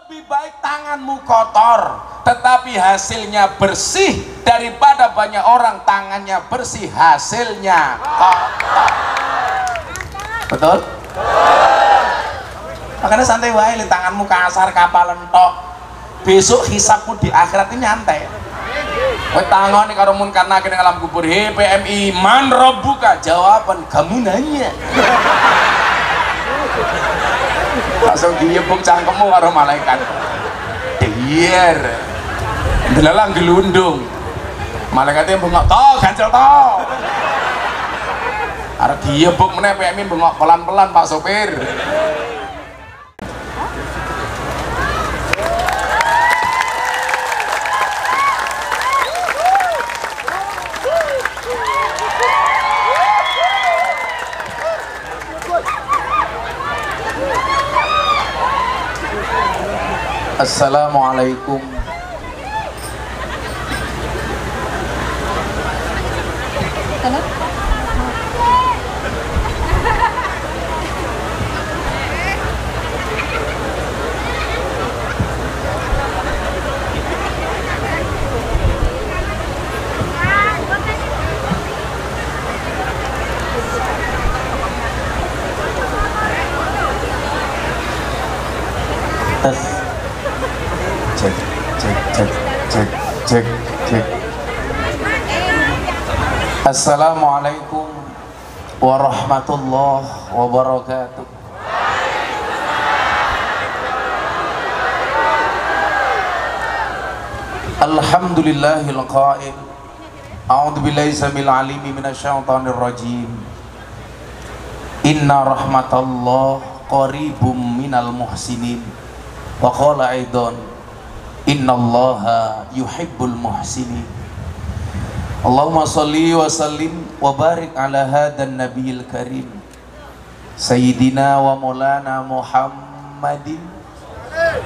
lebih baik tanganmu kotor tetapi hasilnya bersih daripada banyak orang tangannya bersih hasilnya kotor. Betul? Makanya santai wae, tanganmu kasar kapalan tok, besok hisabmu di akhirat ini nyantai. Kowe tangoni karo munkar nakir ning alam kubur. He PMI, man rabbuka? Jawaban kamu nanya. Langsung diyebuk cangkemmu karo malaikat. Diyer. Delalang gelundung. Malaikatnya bengok to, gancel to. Arep diyebuk meneh PMI bengok pelan-pelan Pak sopir. Assalamualaikum. Cek. Assalamualaikum warahmatullahi wabarakatuh. Alhamdulillahil qail. A'udzu billahi samil alimi minasyaitonir rajim. Inna rahmatallahi qaribum minal muhsinin. Wa qala aidan innallaha yuhibbul muhsinin. Allahumma salli wa sallim wa barik ala hadan nabiyil karim sayyidina wa maulana Muhammadin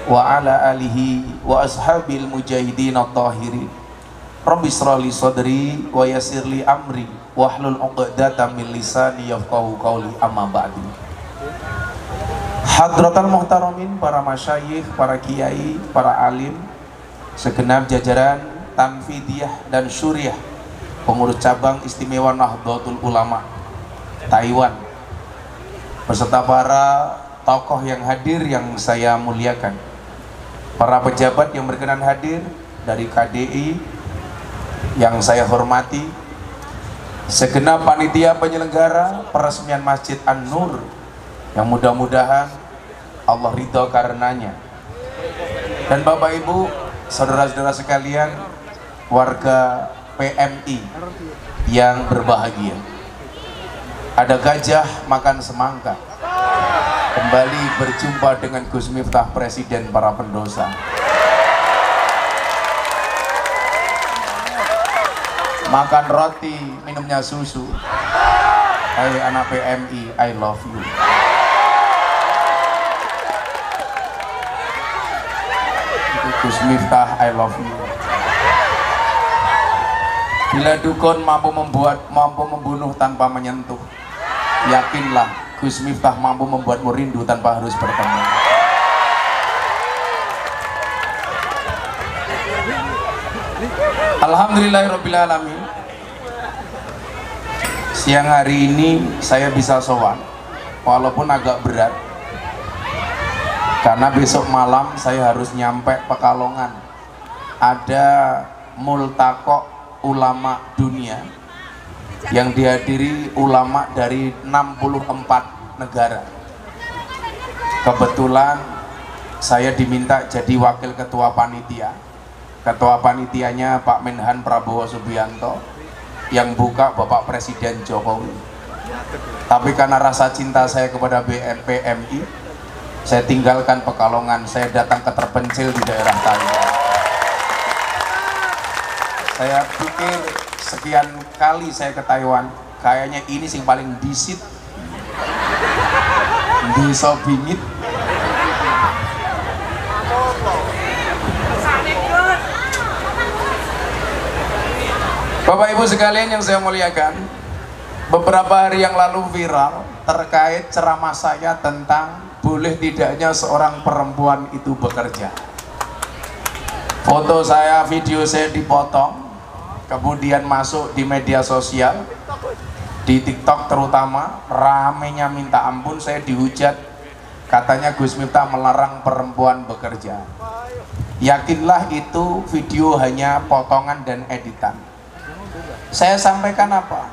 wa ala alihi wa ashabil mujahidin at-tahirin. Rabbi shrahli sadri wa yassirli amri wahlul 'uqdatam min lisani yafqahu qawli, amma ba'du. Hadratal muhtaramin, para masyayikh, para kiai, para alim, segenap jajaran Tanfidiyah dan Syuriah, pengurus cabang istimewa Nahdlatul Ulama Taiwan, beserta para tokoh yang hadir yang saya muliakan, para pejabat yang berkenan hadir dari KDI yang saya hormati, segenap panitia penyelenggara peresmian Masjid An-Nur yang mudah-mudahan Allah ridho karenanya, dan Bapak Ibu, saudara-saudara sekalian, warga PMI yang berbahagia. Ada gajah makan semangka. Kembali berjumpa dengan Gus Miftah, Presiden para pendosa. Makan roti, minumnya susu. Hai anak PMI, I love you. Gus Miftah, I love you. Bila dukun mampu membunuh tanpa menyentuh, yakinlah Gus Miftah mampu membuatmu rindu tanpa harus bertemu. Alhamdulillahirrabbilalamin. Siang hari ini saya bisa sowan, walaupun agak berat, karena besok malam saya harus nyampe Pekalongan. Ada multaqo ulama dunia yang dihadiri ulama dari 64 negara. Kebetulan saya diminta jadi wakil ketua panitia. Ketua panitianya Pak Menhan Prabowo Subianto, yang buka Bapak Presiden Jokowi. Tapi karena rasa cinta saya kepada PMI, saya tinggalkan Pekalongan, saya datang ke terpencil di daerah Taiwan. Saya pikir sekian kali saya ke Taiwan, kayaknya ini sing paling disit, disobingit. Bapak Ibu sekalian yang saya muliakan, beberapa hari yang lalu viral terkait ceramah saya tentang boleh tidaknya seorang perempuan itu bekerja. Foto saya, video saya dipotong, kemudian masuk di media sosial, di TikTok terutama, ramenya minta ampun. Saya dihujat, katanya Gus Miftah melarang perempuan bekerja. Yakinlah itu video hanya potongan dan editan. Saya sampaikan apa?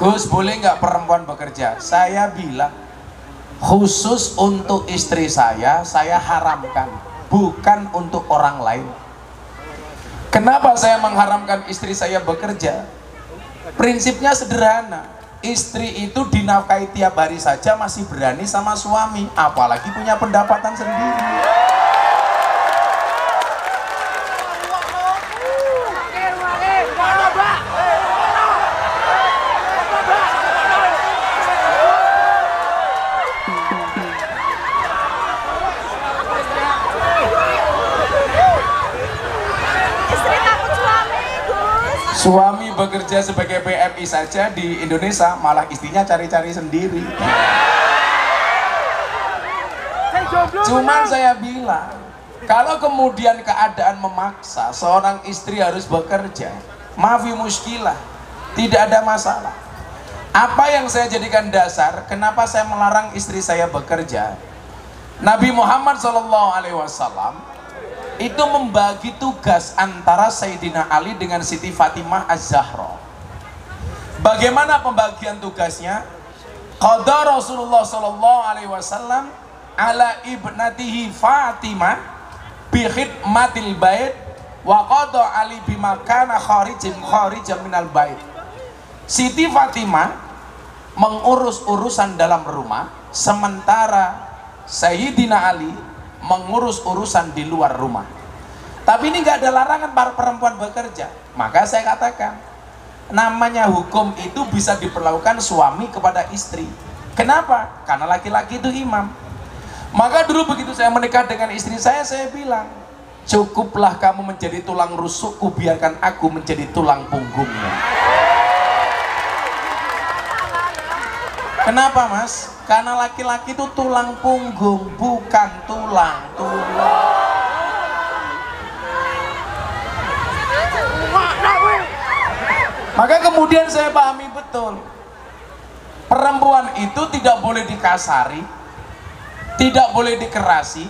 Gus, boleh nggak perempuan bekerja? Saya bilang khusus untuk istri saya haramkan, bukan untuk orang lain. Kenapa saya mengharamkan istri saya bekerja? Prinsipnya sederhana, istri itu dinafkahi tiap hari saja masih berani sama suami, apalagi punya pendapatan sendiri. Suami bekerja sebagai PMI saja di Indonesia, malah istrinya cari-cari sendiri. Cuman saya bilang, kalau kemudian keadaan memaksa seorang istri harus bekerja, maafi muskilah, tidak ada masalah. Apa yang saya jadikan dasar kenapa saya melarang istri saya bekerja? Nabi Muhammad SAW itu membagi tugas antara Sayyidina Ali dengan Siti Fatimah Az-Zahra. Bagaimana pembagian tugasnya? Qada Rasulullah SAW ala ibnatihi Fatimah bi khidmatil bait wa qada Ali bima kana kharijan minal bait. Siti Fatimah mengurus urusan dalam rumah, sementara Sayyidina Ali mengurus urusan di luar rumah. Tapi ini nggak ada larangan para perempuan bekerja. Maka saya katakan, namanya hukum itu bisa diperlakukan suami kepada istri. Kenapa? Karena laki-laki itu imam. Maka dulu begitu saya menikah dengan istri saya bilang, cukuplah kamu menjadi tulang rusukku, biarkan aku menjadi tulang punggungnya. Kenapa mas? Karena laki-laki itu tulang punggung, bukan tulang. Maka kemudian saya pahami betul, perempuan itu tidak boleh dikasari, tidak boleh dikerasi,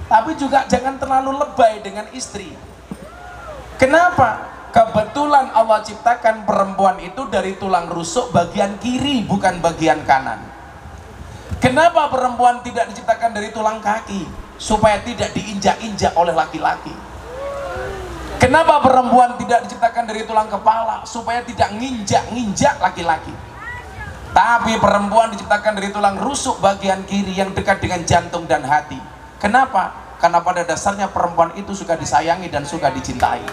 tapi juga jangan terlalu lebay dengan istri. Kenapa? Kebetulan Allah ciptakan perempuan itu dari tulang rusuk bagian kiri, bukan bagian kanan. Kenapa perempuan tidak diciptakan dari tulang kaki? Supaya tidak diinjak-injak oleh laki-laki. Kenapa perempuan tidak diciptakan dari tulang kepala? Supaya tidak nginjak-nginjak laki-laki. Tapi perempuan diciptakan dari tulang rusuk bagian kiri yang dekat dengan jantung dan hati. Kenapa? Karena pada dasarnya perempuan itu suka disayangi dan suka dicintai.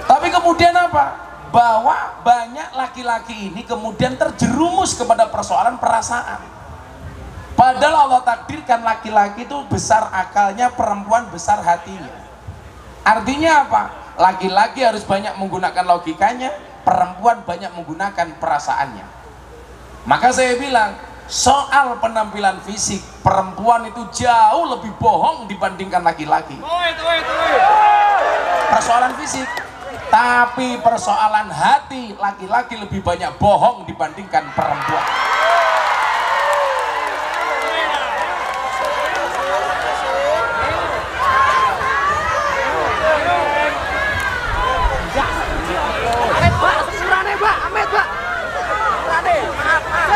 Tapi kemudian apa? Bahwa banyak laki-laki ini kemudian terjerumus kepada persoalan perasaan. Padahal Allah takdirkan laki-laki itu besar akalnya, perempuan besar hatinya. Artinya apa? Laki-laki harus banyak menggunakan logikanya, perempuan banyak menggunakan perasaannya. Maka saya bilang, soal penampilan fisik, perempuan itu jauh lebih bohong dibandingkan laki-laki. Persoalan fisik. Tapi persoalan hati, laki-laki lebih banyak bohong dibandingkan perempuan.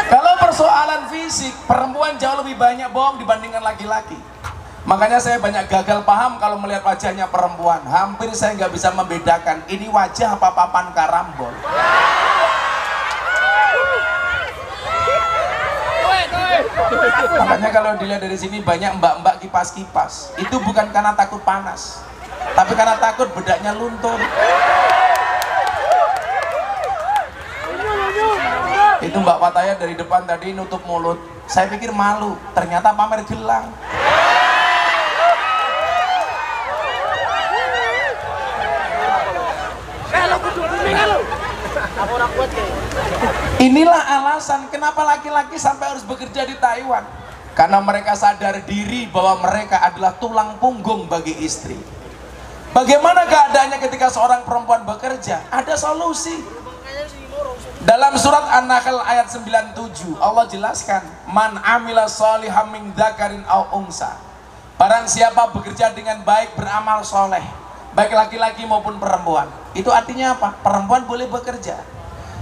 Kalau persoalan fisik, perempuan jauh lebih banyak bohong dibandingkan laki-laki. Makanya saya banyak gagal paham kalau melihat wajahnya perempuan. Hampir saya nggak bisa membedakan ini wajah apa papan karambol. Makanya kalau dilihat dari sini banyak mbak-mbak kipas-kipas. Itu bukan karena takut panas, tapi karena takut bedaknya luntur. Itu Mbak Pataya dari depan tadi nutup mulut. Saya pikir malu, ternyata pamer gelang. Inilah alasan kenapa laki-laki sampai harus bekerja di Taiwan, karena mereka sadar diri bahwa mereka adalah tulang punggung bagi istri. Bagaimana keadaannya ketika seorang perempuan bekerja? Ada solusi. Dalam surat An-Nahl ayat 97 Allah jelaskan, man amila sholihan min dzakarin aw unsa, barang siapa bekerja dengan baik, beramal soleh, baik laki-laki maupun perempuan. Itu artinya apa? Perempuan boleh bekerja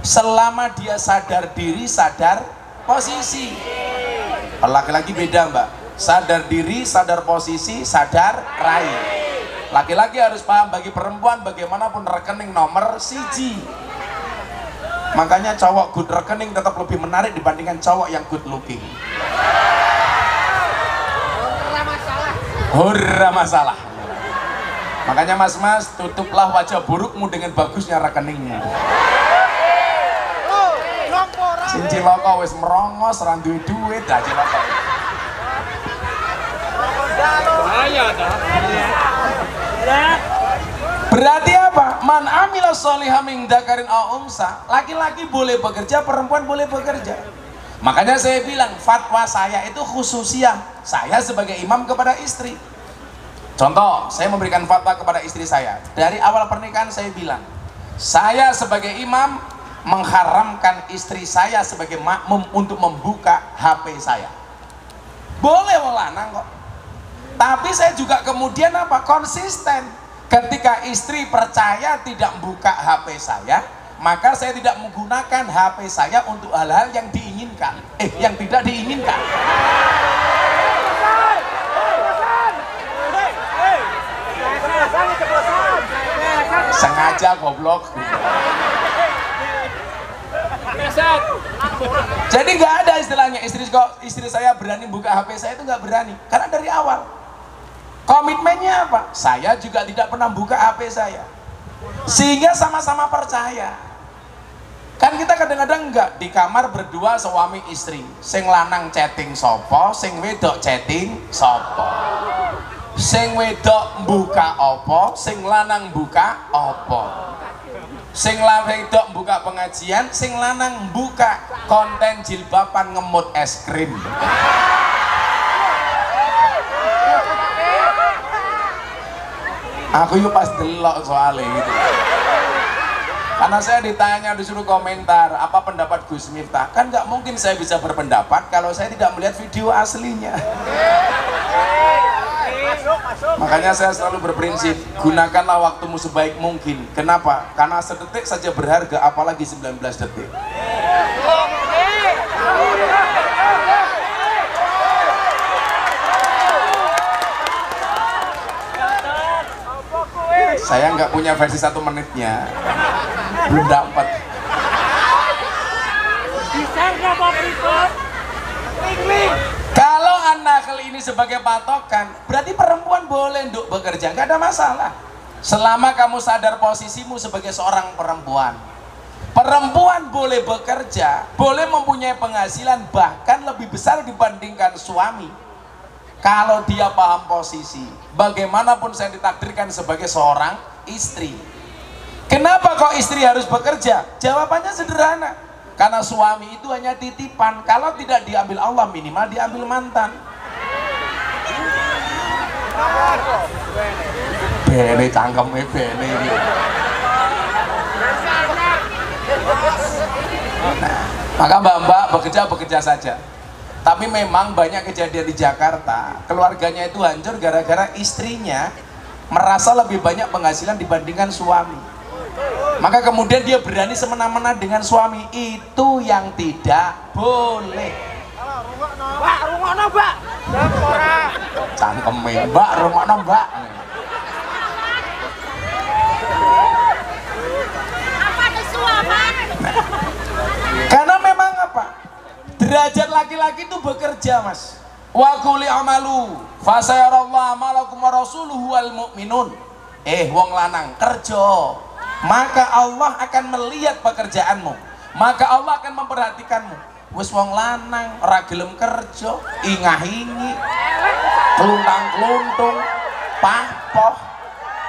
selama dia sadar diri, sadar posisi. Laki-laki beda mbak, sadar diri, sadar posisi, sadar rai. Laki-laki harus paham, bagi perempuan bagaimanapun rekening nomor siji. Makanya cowok good rekening tetap lebih menarik dibandingkan cowok yang good looking. Hurra masalah. Makanya mas-mas, tutuplah wajah burukmu dengan bagusnya rekeningmu. Sing cilaka wis merongos, ra duwe duit, dah cilaka. Berarti apa? Man amila sholihan min dzakarin aw unsa, laki-laki boleh bekerja, perempuan boleh bekerja. Makanya saya bilang fatwa saya itu khususiyah saya sebagai imam kepada istri. Contoh, saya memberikan fatwa kepada istri saya. Dari awal pernikahan saya bilang, saya sebagai imam mengharamkan istri saya sebagai makmum untuk membuka HP saya. Boleh wong lanang kok. Tapi saya juga kemudian apa? Konsisten. Ketika istri percaya tidak membuka HP saya, maka saya tidak menggunakan HP saya untuk hal-hal yang diinginkan, yang tidak diinginkan. Sengaja goblok. Jadi nggak ada istilahnya istri saya berani buka HP saya, itu nggak berani, karena dari awal komitmennya apa? Saya juga tidak pernah buka HP saya, sehingga sama-sama percaya. Kan kita kadang-kadang enggak di kamar berdua suami istri, sing lanang chatting sopo, sing wedok chatting sopo, sing wedok buka opo, sing lanang buka opo, sing wedok buka pengajian, sing lanang buka konten jilbaban ngemut es krim. Aku yuk pas delok soalnya gitu. Karena saya ditanya, disuruh komentar apa pendapat Gus Miftah, kan nggak mungkin saya bisa berpendapat kalau saya tidak melihat video aslinya. Makanya saya selalu berprinsip, gunakanlah waktumu sebaik mungkin. Kenapa? Karena sedetik saja berharga, apalagi 19 detik. Saya nggak punya versi 1 menitnya, belum dapat. Kalau An-Nahl ini sebagai patokan, berarti perempuan boleh untuk bekerja, nggak ada masalah. Selama kamu sadar posisimu sebagai seorang perempuan. Perempuan boleh bekerja, boleh mempunyai penghasilan bahkan lebih besar dibandingkan suami. Kalau dia paham posisi, bagaimanapun saya ditakdirkan sebagai seorang istri. Kenapa kok istri harus bekerja? Jawabannya sederhana, karena suami itu hanya titipan. Kalau tidak diambil Allah, minimal diambil mantan. Bene cangkeme bene ini. Nah, maka mbak-mbak bekerja saja. Tapi memang banyak kejadian di Jakarta, keluarganya itu hancur gara-gara istrinya merasa lebih banyak penghasilan dibandingkan suami. Maka kemudian dia berani semena-mena dengan suami, itu yang tidak boleh. Mbak, rungokno mbak. Cangkeme mbak, rungokno mbak. Apa kesuapan? Karena memang apa? Derajat laki-laki itu bekerja, mas. Wa quli amalu fasayarallahu amalakum wa rasuluhu wal mu'minun. Wong lanang kerja, maka Allah akan melihat pekerjaanmu, maka Allah akan memperhatikanmu. Wis wong lanang ora gelem kerja, ingah-ingi, kluntang-kluntung, pahpoh,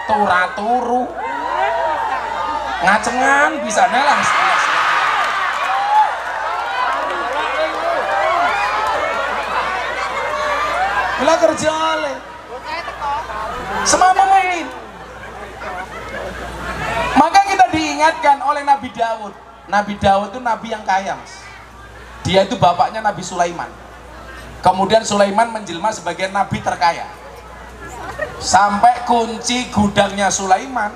turu-turu, ngacengan bisa nelah. Lah kerja oleh. Semampu mungkin. Maka kita diingatkan oleh Nabi Daud. Nabi Daud itu nabi yang kaya, Mas. Dia itu bapaknya Nabi Sulaiman. Kemudian Sulaiman menjelma sebagai nabi terkaya. Sampai kunci gudangnya Sulaiman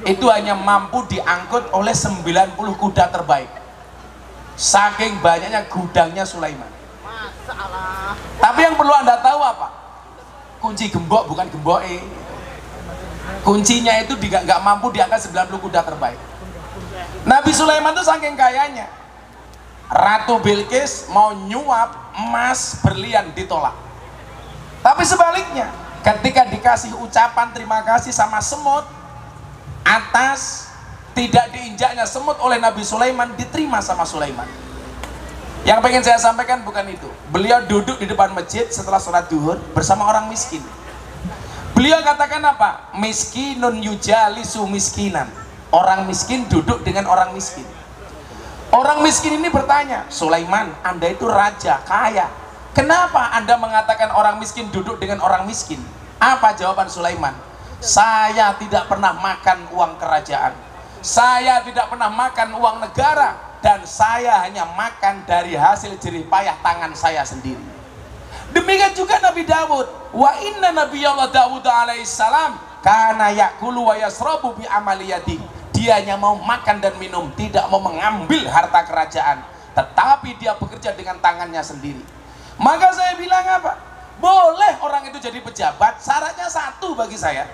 itu hanya mampu diangkut oleh 90 kuda terbaik. Saking banyaknya gudangnya Sulaiman. Tapi yang perlu Anda tahu apa? Kunci gembok bukan gemboke. Kuncinya itu nggak mampu diangkat 90 kuda terbaik. Nabi Sulaiman itu saking kayanya, Ratu Bilqis mau nyuap emas berlian ditolak. Tapi sebaliknya, ketika dikasih ucapan terima kasih sama semut atas tidak diinjaknya semut oleh Nabi Sulaiman, diterima sama Sulaiman. Yang pengen saya sampaikan bukan itu. Beliau duduk di depan masjid setelah sholat duhur bersama orang miskin. Beliau katakan apa? Miskinun yujalisu miskinan. Orang miskin duduk dengan orang miskin. Orang miskin ini bertanya, Sulaiman, Anda itu raja, kaya. Kenapa Anda mengatakan orang miskin duduk dengan orang miskin? Apa jawaban Sulaiman? Saya tidak pernah makan uang kerajaan. Saya tidak pernah makan uang negara. Dan saya hanya makan dari hasil jerih payah tangan saya sendiri. Demikian juga Nabi Daud. Wa inna nabiyallah Daud alaihissalam kana yakulu wa yasrabu bi amaliyati. Dia hanya mau makan dan minum, tidak mau mengambil harta kerajaan, tetapi dia bekerja dengan tangannya sendiri. Maka saya bilang apa? Boleh orang itu jadi pejabat, syaratnya satu bagi saya.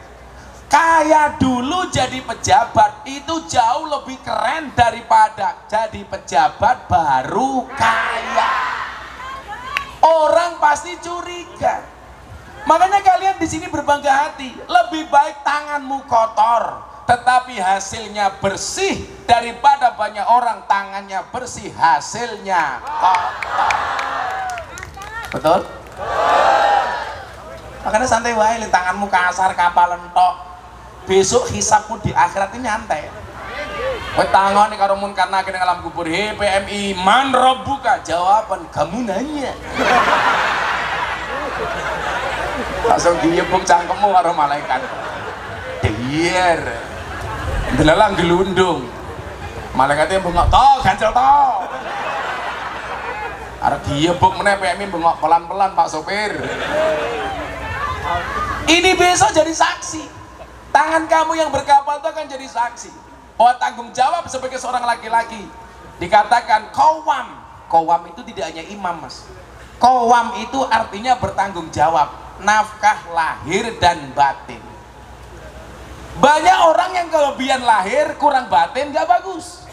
Kaya dulu jadi pejabat itu jauh lebih keren daripada jadi pejabat baru kaya. Orang pasti curiga. Makanya kalian di sini berbangga hati. Lebih baik tanganmu kotor tetapi hasilnya bersih daripada banyak orang tangannya bersih hasilnya kotor. Betul? Makanya santai wae, tanganmu kasar kapal entok. Besok hisapmu di akhirat ini nyantai. Kowe tangan karo mun karena kene alam kubur. He PMI, man rabbuka? Jawaban kamu nanya. Langsung diyebuk cangkemmu karo malaikat. Dier. Delalang gelundung. Malaikatnya bengok to, gancel to. Arep diyebuk meneh PMI bengok pelan-pelan Pak sopir. Ini besok jadi saksi. Tangan kamu yang berkapal itu akan jadi saksi. Bahwa tanggung jawab sebagai seorang laki-laki dikatakan qawwam. Qawwam itu tidak hanya imam, Mas. Qawwam itu artinya bertanggung jawab, nafkah lahir dan batin. Banyak orang yang kelebihan lahir kurang batin gak bagus.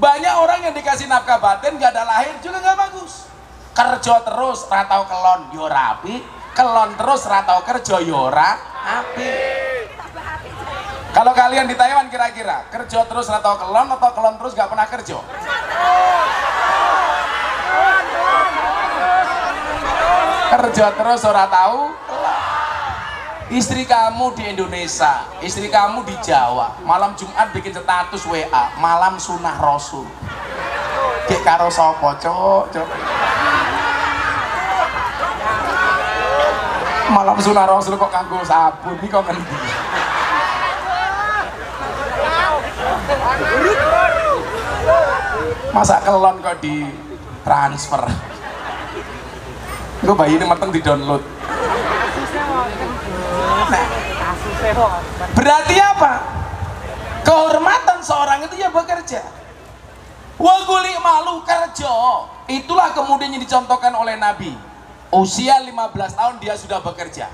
Banyak orang yang dikasih nafkah batin gak ada lahir juga gak bagus. Kerja terus ratau kelon yo rapi, kelon terus ratau kerja yo rapi. Kalau kalian di Taiwan kira-kira kerja terus ratau kelon atau kelon terus gak pernah kerja? Kerja terus ora tahu. Istri kamu di Indonesia, istri kamu di Jawa, malam Jumat bikin status WA, malam sunah Rasul. Kayak karo sapa, Cok? Malam sunah Rasul kok kanggo sabun iki kok ngendi? Masa kelon kok di transfer? Gue bayi ini mateng di download. Nah, berarti apa? Kehormatan seorang itu ya bekerja. Wa guli malu kerja. Itulah kemudian yang dicontohkan oleh Nabi. Usia 15 tahun dia sudah bekerja,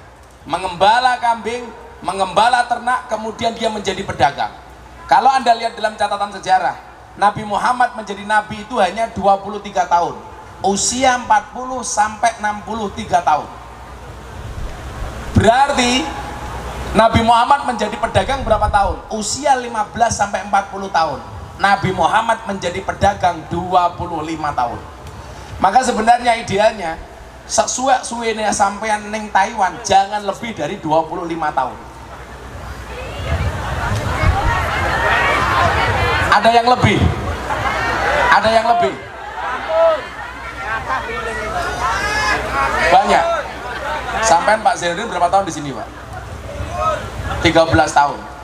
mengembala kambing, mengembala ternak, kemudian dia menjadi pedagang. Kalau Anda lihat dalam catatan sejarah, Nabi Muhammad menjadi nabi itu hanya 23 tahun. Usia 40 sampai 63 tahun. Berarti Nabi Muhammad menjadi pedagang berapa tahun? Usia 15 sampai 40 tahun. Nabi Muhammad menjadi pedagang 25 tahun. Maka sebenarnya idealnya sesuai sampean neng Taiwan jangan lebih dari 25 tahun. Ada yang lebih? Ada yang lebih? Banyak. Sampean Pak Zainuddin berapa tahun di sini Pak? 13 tahun.